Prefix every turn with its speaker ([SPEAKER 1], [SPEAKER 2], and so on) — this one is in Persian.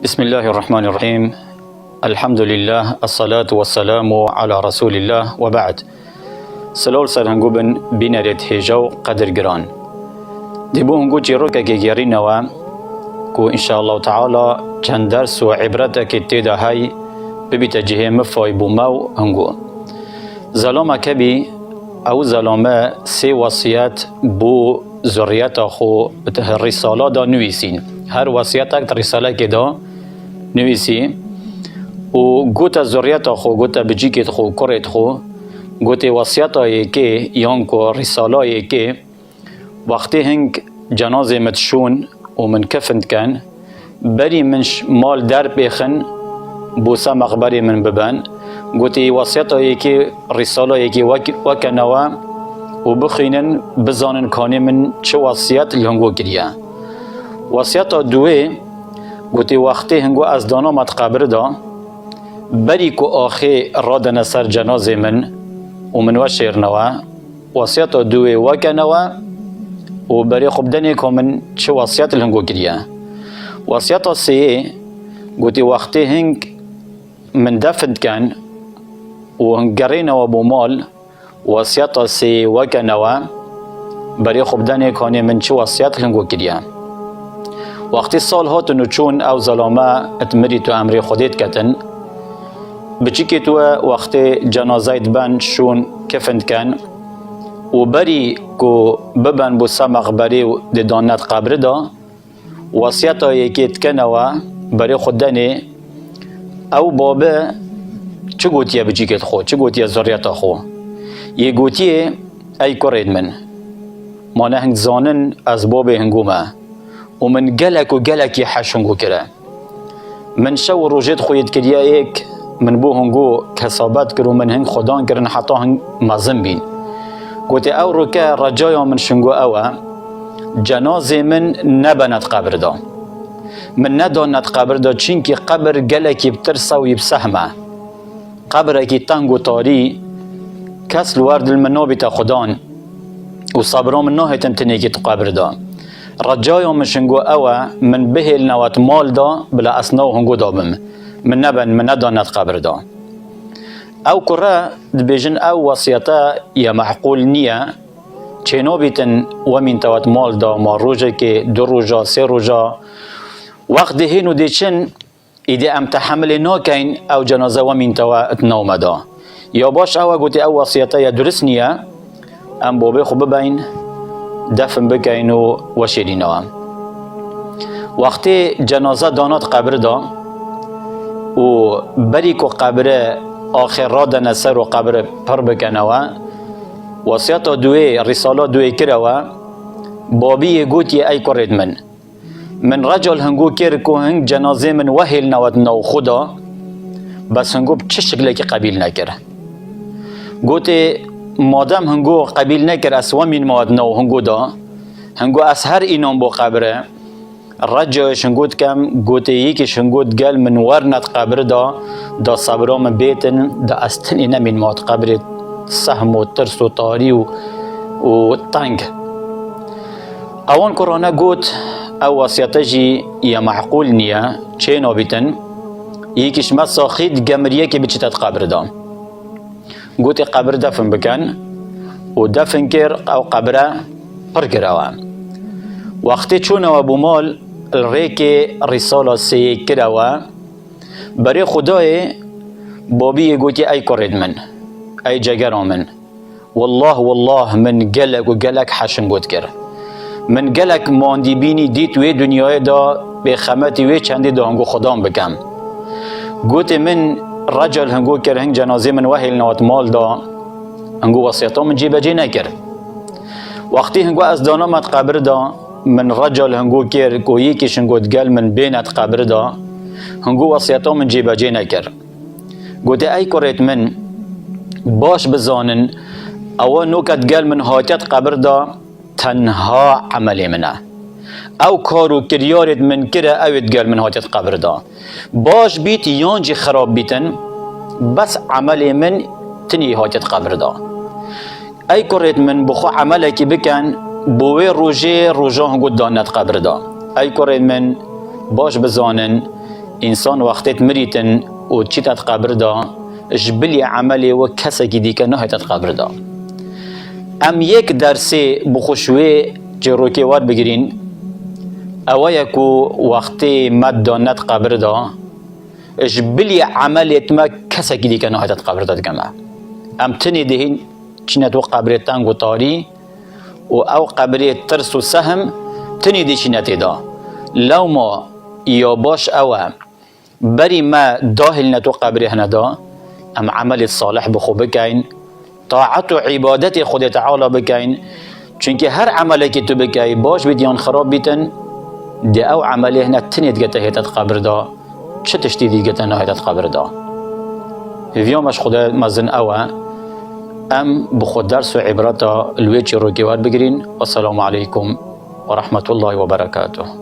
[SPEAKER 1] بسم الله الرحمن الرحيم. الحمد لله، الصلاة والسلام على رسول الله وبعد. سلول سرهنگوبن بینرید هجاو قدر گران. دیبو هنگو جیروکا که گیرینوا کو انشاءالله تعالی چند درس و عبرتا که تیدا های ببیت جهه مفای بوماو هنگو. ظلامه کبی او ظلامه سی وصیت بو ذریت خو به رساله دا نویسین. هر وصیت اکت رساله که دا نویسی و گوتا ذریت خو گوتا بجیکت خو کرت خو گوتی وصیت هایی که یان کو رساله هایی که وقتی هنگ جنازه متشون و من کفند کن بری منش مال در بیخن بوسا مقبری من ببن گوتی وصیت هایی که رساله هایی که وکنوا و بخینن بزانن کانی من چه وصیت لهنگو کریه. وصیت دوی گوتی وقتی هنگو از دانا متقبر دا بری کو آخی رادن سر جنازه من و من وشیر نوا وصیت دوی وکنوا و بری خوب دنی که من چه وصیت لهنگو کریه. وصیت سیه گوتی وقتی هنگ من دفند کن و هنگرین و بومال وصیت سی وکنوا بری خوب دنی که من چه وصیت لهنگو کریه. وقتی سال هاتونو چون او ظلامه اتمری تو امری خودت کتن بچی که تو وقتی جنازه بن شون کفند کن و بری کو ببن بو مقبری و دانت قبر دا وصیت هایی که اتکنوا بری خود دنی او بابه چه گوتیه بچی که خو چه گوتیه ذریت خو یه گوتیه ای کرید من ما نهنگ زانن از باب هنگومه و من گلک و گلکی حشنگو کرده من شو روجت خوید کریه ایک من بو هنگو کسابت کرو من هنگ خدان کرن حتی هنگ مزم بین گوتی او رو که رجای من شنگو اوه جنازه من نبند قبر دا من نداند قبر دا چین که قبر گلکی بترسه و یبسهمه قبر اکی تنگ و تاری کس لورد المنابی تا خدان و صبرام ناهی تنتنی که تو قبر دا رجای من شنگو اوه من بهل نوات مال دا بلا اسناو هنگو دابم من نبن من نداند قبر دا او کره دبیجن او وصیتا یا محقول نیه چینو بیتن ومین توات مال دا ما روژه که دو روژه سه روژه وقت دهینو دیچن ایده ام تحمل ناکین او جنازه ومین توات نوم دا یا باش او گوتی او وصیتا یا درست نیه ام بابه خوب ببین دفن بکین و وشیرین وقتی جنازه دانات قبر دا و بری کو قبر آخر را دن سر و قبر پر بکنوا وصیت دوی رساله دوی کروا بابی گوتی ای کرد من رجل هنگو کر کو هنگ جنازه من وهل نود نو خدا بس هنگو چه شکلی که قبیل نکر گوتی مادم هنگو قبیل نکر از ومین مواد نو هنگو دا هنگو از هر اینام با قبره رجای شنگود کم گوته یکی شنگود گل من ورنت قبر دا صبرام بیتن دا استنی نمین مواد قبر سهم و ترس و تاری و تنگ اوان کرانا گوت او وصیتا جی یا معقول نیه چه نابیتن یکیش مسا خید گمریه که بچتت قبر دا گوتی قبر دفن بکن و دفن کر او قبره پر کروه وقتی چون و بومال الریک رساله سی کروه برای خدای بابی گوتی ای کرد ای جگر من والله من گلک و گلک حشن گوت کر من گلک ماندی بینی دیت وی دنیای دا به خمتی وی چندی دا هنگو خدام بکم گوتی من رجل هنگو کر هنگ جنازه من وحیل نوات مال دا هنگو وصیتا من جیبه جی نکر وقتی هنگو از دانامت قبر دا من رجل هنگو کر کو یکیش هنگو دگل من بینت قبر دا هنگو وصیتا من جیبه جی نکر گوتی ای کرد من باش بزانن او نوکت گل من هاتیت قبر دا تنها عملی منه او کارو کریارت من کره اوید گل من هاتیت قبر دا باش بیت یانجی خراب بیتن بس عملی من تنی هاتیت قبر دا ای کرد من بخو عملکی بکن بوی روژه هنگو دانت قبر دا ای کرد من باش بزانن انسان وقتت مريتن و چی تد قبر دا جبلی عملی و کسی که دیگه نه تد قبر دا. ام یک درسی بخوشوی چه روکی وار بگیرین اوه کو وقتی مد داند قبر دا جبلی عملیت ما کسی که دیگه نه تد قبر دا دگمه. ام تنی دهین چینت و قبر تنگ و تاری و او قبر ترس و سهم تنی دی چینت دا. لو ما یا باش اوه بری ما داهل نتو قبر هندا ام عمل صالح بخو بکین طاعت و عبادت خود تعالی بکین چونکه هر عملی که تو بکی باش بیدیان خراب بیتن دی او عملی هنه تنید گته هیتت قبر دا چه تشتیدی گته نه هیتت قبر دا ویامش خدا مزن اوه ام بخود درس و عبرتا الویچی رو گوار بگرین. والسلام علیکم و رحمت الله و برکاته.